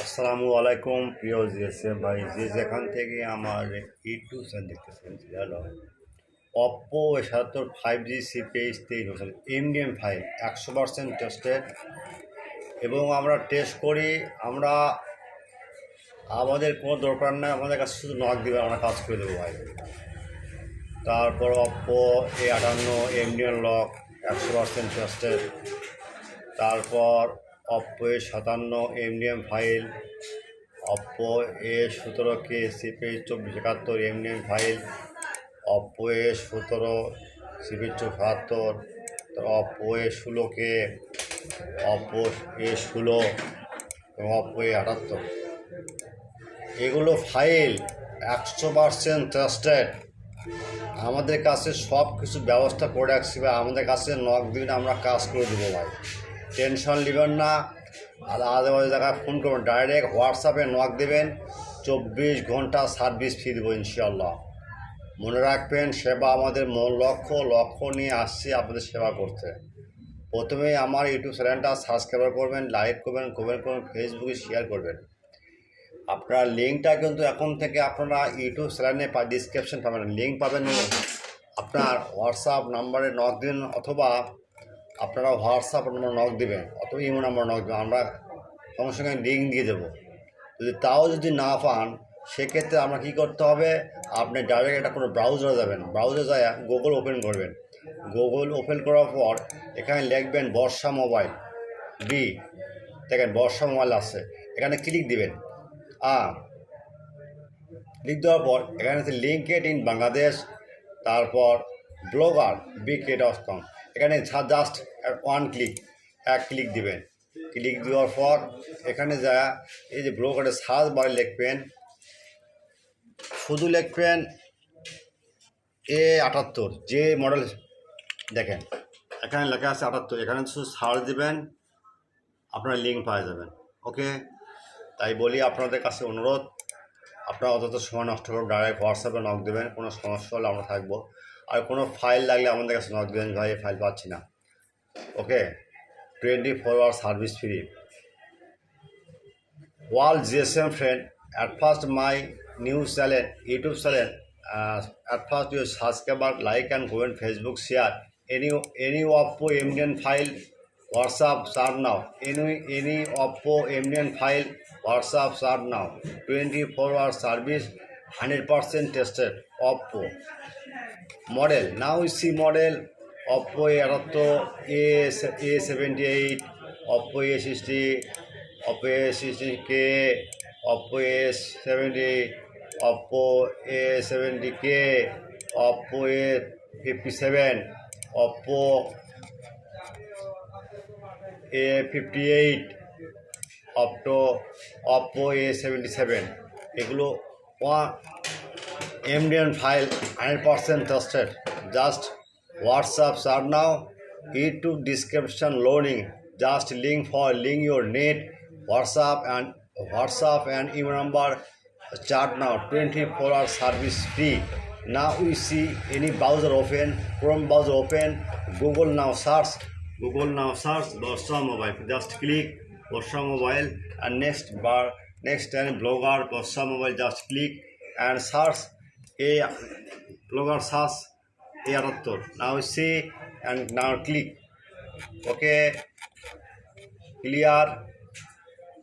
আসসালামু আলাইকুম প্রিয় জিএসএম ভাই, যে যেখান থেকে আমার ইউটিউব চ্যানেল দেখতেছেন, hello. Oppo A77 5G CPH2483 MDM file 100% tested, এবং আমরা টেস্ট করি। আমরা আমাদের কোনো দরকার নাই, আমাদের কাছে শুধু নক দিবে, আমরা কাজ করে দেবো ভাই। তারপর Oppo A58 MDM lock 100% tested. তারপর Oppo A57 MDM file, OPPO A17 CPH2481 MDM file, OPPO A17 CPH2483, OPPO A16 OPPO A16 এবং OPPO A78। এগুলো ফাইল 100% ট্রাস্টেড। আমাদের কাছে সব কিছু ব্যবস্থা করে রাখছি ভাই। আমাদের কাছে নক দিন, আমরা কাজ করে দেবো ভাই। টেনশন নেবেন না। আর আজেবাজে জায়গায় ফোন করবেন, ডাইরেক্ট হোয়াটসঅ্যাপে নক দেবেন। 24 ঘন্টা সার্ভিস ফ্রি দেবো ইনশাল্লাহ। মনে রাখবেন, সেবা আমাদের মূল লক্ষ্য নিয়ে আসছি আপনাদের সেবা করতে। প্রথমেই আমার ইউটিউব চ্যানেলটা সাবস্ক্রাইব করবেন, লাইক করবেন, কমেন্ট করবেন, ফেসবুকে শেয়ার করবেন। আপনার লিঙ্কটা কিন্তু এখন থেকে আপনারা ইউটিউব চ্যানেলে ডিসক্রিপশন পাবেন, লিঙ্ক পাবেন। আপনার হোয়াটসঅ্যাপ নাম্বারে নক দিন, অথবা আপনারা হোয়াটসঅ্যাপ নাম্বার নক দেবেন, অথবা ইমো নাম্বার নক দেবেন। আমরা সঙ্গে সঙ্গে লিঙ্ক দিয়ে দেবো। যদি না পান, সেক্ষেত্রে আমরা কী করতে হবে, আপনি ডাইরেক্ট একটা কোনো ব্রাউজারে যাবেন, ব্রাউজারে যায় গুগল ওপেন করবেন। গুগল ওপেন করার পর এখানে লিখবেন বর্ষা মোবাইল বি, দেখেন বর্ষা মোবাইল আছে, এখানে ক্লিক দিবেন। ক্লিক দেওয়ার পর এখানে আছে লিঙ্কেড ইন বাংলাদেশ, তারপর ব্লগার bk.com। এখানে জাস্ট এক ক্লিক দিবেন। ক্লিক দেওয়ার পর এখানে যা এই যে ব্লগারের সার্চ বারে লিখবেন, শুধু লিখবেন A78, যে মডেল দেখেন এখানে লেখা আছে 78, এখানে শুধু সার্চ দিবেন, আপনারা লিঙ্ক পাওয়া যাবেন। ওকে, তাই বলি আপনাদের কাছে অনুরোধ, আপনারা অত সময় নষ্ট করুন, ডাইরেক্ট হোয়াটসঅ্যাপে নক দেবেন। কোনো সমস্যা হলে আমরা থাকবো। আর কোনো ফাইল লাগলে আমাদের কাছে নক দেবেন, ভাই ফাইল পাচ্ছি না। ওকে, 24 hour service free. All GSM friend, at first my new channel, YouTube channel, at first you subscribe, like and comment, Facebook share. Any OPPO MDM file, WhatsApp start now. Any OPPO MDM file, WhatsApp start now. 24 hour service, 100% tested. OPPO model. Now we see model OPPO A78, OPPO A60, OPPO A60K, OPPO A70, OPPO A70K, OPPO A57, OPPO A58, OPPO A77। এগুলো MDM file 100% trusted. Just WhatsApp search now, YouTube description loading, just link your net, WhatsApp and email number, chat now, 24 hour service free. Now we see any browser open, Chrome browser open, Google now search Borsha mobile, just click Borsha mobile, and next time blogger Borsha mobile, just click and search blogger search A78. Now see and now click. Okay, clear.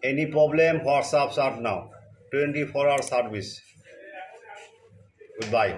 Any problem, WhatsApp start now, 24 hour service. Goodbye.